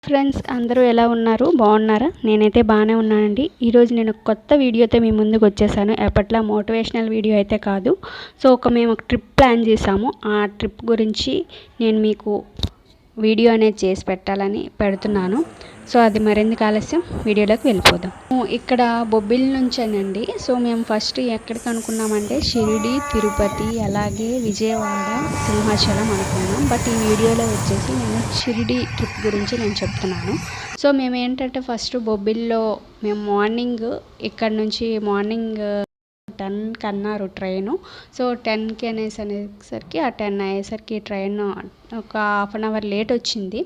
Friends అందరూ ఎలా ఉన్నారు? బాగున్నారా? నేనైతే బాగానే ఉన్నానండి. ఈరోజు నేను కొత్త వీడియోతో మీ ముందుకు వచ్చేసాను. ఎప్పట్లా మోటివేషనల్ వీడియో అయితే కాదు. మేము ఒక ట్రిప్ ప్లాన్ చేసాము. ఆ ట్రిప్ గురించి నేను మీకు వీడియో అనేది చేసి పెట్టాలని పెడుతున్నాను. అది మరెందుకు ఆలస్యం, వీడియోలోకి వెళ్ళిపోదాం. ఇక్కడ బొబ్బిలి నుంచేనండి. మేము ఫస్ట్ ఎక్కడికి అనుకున్నామంటే షిరిడి, తిరుపతి, అలాగే విజయవాడ, సింహాచలం అనుకున్నాం. బట్ ఈ వీడియోలో వచ్చేసి నేను షిరిడి ట్రిప్ గురించి నేను చెప్తున్నాను. మేము ఏంటంటే ఫస్ట్ బొబ్బిలిలో మేము మార్నింగ్ ఇక్కడ నుంచి మార్నింగ్ 10కి అన్నారు ట్రైను. 10కి అనేసరికి ఆ 10 అయ్యేసరికి ట్రైన్ ఒక హాఫ్ అన్ అవర్ లేట్ వచ్చింది.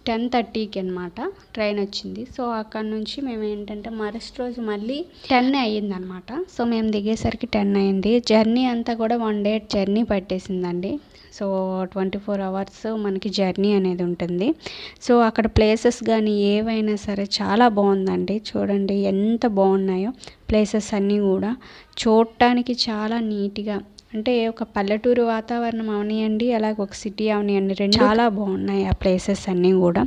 10:30కి అనమాట ట్రైన్ వచ్చింది. అక్కడ నుంచి మేము ఏంటంటే మరుసటి రోజు మళ్ళీ 10 అయ్యిందనమాట. మేము దిగేసరికి 10 అయింది. జర్నీ అంతా కూడా 1 డే జర్నీ పట్టేసిందండి. 24 అవర్స్ మనకి జర్నీ అనేది ఉంటుంది. అక్కడ ప్లేసెస్ కానీ ఏవైనా సరే చాలా బాగుందండి. చూడండి ఎంత బాగున్నాయో ప్లేసెస్ అన్నీ కూడా చూడటానికి చాలా నీట్గా, అంటే ఒక పల్లెటూరు వాతావరణం అవనియండి, అలాగే ఒక సిటీ అవనియండి, రెండు చాలా బాగున్నాయి ఆ ప్లేసెస్ అన్నీ కూడా.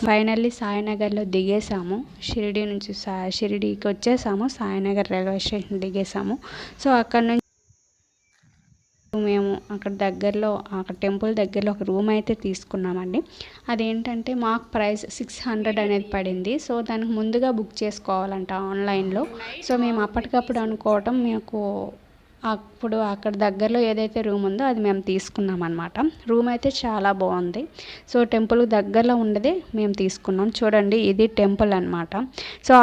ఫైనల్లీ సాయినగర్లో దిగేసాము. షిరిడి నుంచి షిరిడీకి వచ్చేసాము. సాయినగర్ రైల్వే స్టేషన్ దిగేసాము. అక్కడ నుంచి మేము అక్కడ టెంపుల్ దగ్గరలో ఒక రూమ్ అయితే తీసుకున్నామండి. అదేంటంటే మాకు ప్రైస్ 600 అనేది పడింది. దానికి ముందుగా బుక్ చేసుకోవాలంట ఆన్లైన్లో. మేము అప్పటికప్పుడు అనుకోవటం, అప్పుడు అక్కడ దగ్గరలో ఏదైతే రూమ్ ఉందో అది మేము తీసుకున్నాం అనమాట. రూమ్ అయితే చాలా బాగుంది. టెంపుల్ దగ్గరలో ఉండదే మేము తీసుకున్నాం. చూడండి ఇది టెంపుల్ అనమాట.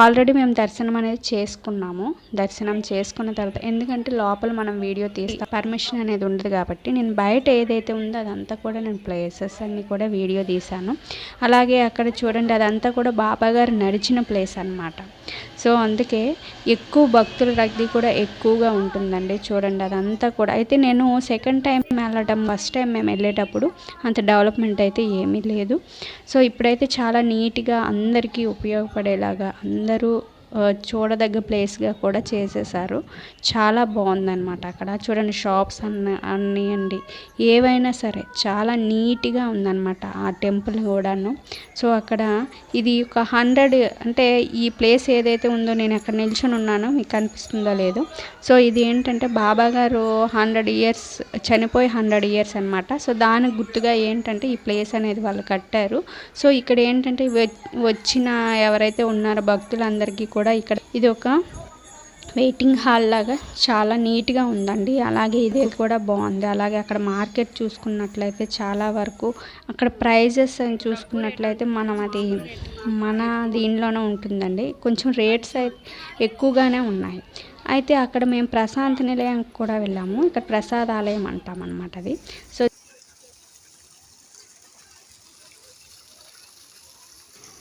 ఆల్రెడీ మేము దర్శనం అనేది చేసుకున్నాము. దర్శనం చేసుకున్న తర్వాత, ఎందుకంటే లోపల మనం వీడియో తీస్తాం, పర్మిషన్ అనేది ఉండదు కాబట్టి నేను బయట ఏదైతే ఉందో అదంతా కూడా నేను ప్లేసెస్ అన్నీ కూడా వీడియో తీశాను. అలాగే అక్కడ చూడండి అదంతా కూడా బాబా గారు నడిచిన ప్లేస్ అనమాట. అందుకే ఎక్కువ భక్తుల రద్దీ కూడా ఎక్కువగా ఉంటుందండి. చూడండి అదంతా కూడా. అయితే నేను సెకండ్ టైం వెళ్ళడం, ఫస్ట్ టైం మేము వెళ్ళేటప్పుడు అంత డెవలప్మెంట్ అయితే ఏమీ లేదు. ఇప్పుడైతే చాలా నీట్గా అందరికీ ఉపయోగపడేలాగా అందరూ చూడదగ్గ ప్లేస్గా కూడా చేసేసారు. చాలా బాగుందన్నమాట. అక్కడ చూడండి షాప్స్ అన్నీ అండి, ఏవైనా సరే చాలా నీట్గా ఉందన్నమాట ఆ టెంపుల్ కూడాను. అక్కడ ఇది ఒక 100, అంటే ఈ ప్లేస్ ఏదైతే ఉందో నేను అక్కడ నిల్చొని ఉన్నానో మీకు కనిపిస్తుందో లేదో. ఇది ఏంటంటే బాబా గారు 100 ఇయర్స్ చనిపోయి 100 ఇయర్స్ అనమాట. దానికి గుర్తుగా ఏంటంటే ఈ ప్లేస్ అనేది వాళ్ళు కట్టారు. ఇక్కడ ఏంటంటే వచ్చిన ఎవరైతే ఉన్నారో భక్తులందరికీ కూడా ఇక్కడ ఇది ఒక వెయిటింగ్ హాల్ లాగా చాలా నీట్గా ఉందండి. అలాగే ఇది కూడా బాగుంది. అలాగే అక్కడ మార్కెట్ చూసుకున్నట్లయితే చాలా వరకు అక్కడ ప్రైజెస్ అని చూసుకున్నట్లయితే అది మన దీనిలోనే ఉంటుందండి. కొంచెం రేట్స్ అయితే ఎక్కువగానే ఉన్నాయి. అయితే అక్కడ మేము ప్రశాంతి నిలయానికి కూడా వెళ్ళాము. ఇక్కడ ప్రసాదాలయం అంటాం అన్నమాట అది.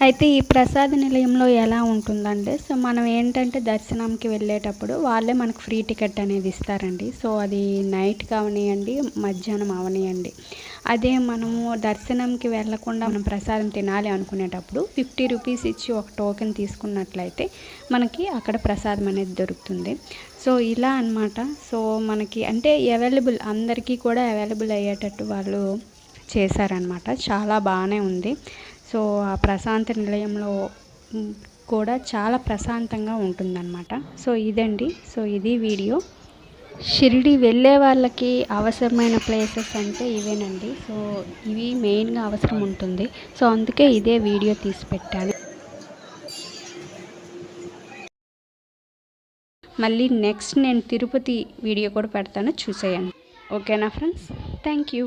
అయితే ఈ ప్రసాద నిలయంలో ఎలా ఉంటుందంటే, మనం ఏంటంటే దర్శనంకి వెళ్ళేటప్పుడు వాళ్ళే మనకు ఫ్రీ టికెట్ అనేది ఇస్తారండి. అది నైట్ అవనియండి, మధ్యాహ్నం అవనియండి. అదే మనము దర్శనంకి వెళ్ళకుండా మనం ప్రసాదం తినాలి అనుకునేటప్పుడు 50 రూపీస్ ఇచ్చి ఒక టోకెన్ తీసుకున్నట్లయితే మనకి అక్కడ ప్రసాదం అనేది దొరుకుతుంది. ఇలా అన్నమాట. మనకి అంటే అవైలబుల్, అందరికీ కూడా అవైలబుల్ అయ్యేటట్టు వాళ్ళు చేశారనమాట. చాలా బాగానే ఉంది. ఆ ప్రశాంతి నిలయంలో కూడా చాలా ప్రశాంతంగా ఉంటుందన్నమాట. ఇదండి. ఇది వీడియో. షిరిడి వెళ్ళే వాళ్ళకి అవసరమైన ప్లేసెస్ అంటే ఇవేనండి. ఇవి మెయిన్గా అవసరం ఉంటుంది. అందుకే ఇదే వీడియో తీసి పెట్టాను. మళ్ళీ నెక్స్ట్ నేను తిరుపతి వీడియో కూడా పెడతాను, చూసేయండి. ఓకేనా ఫ్రెండ్స్? Thank you.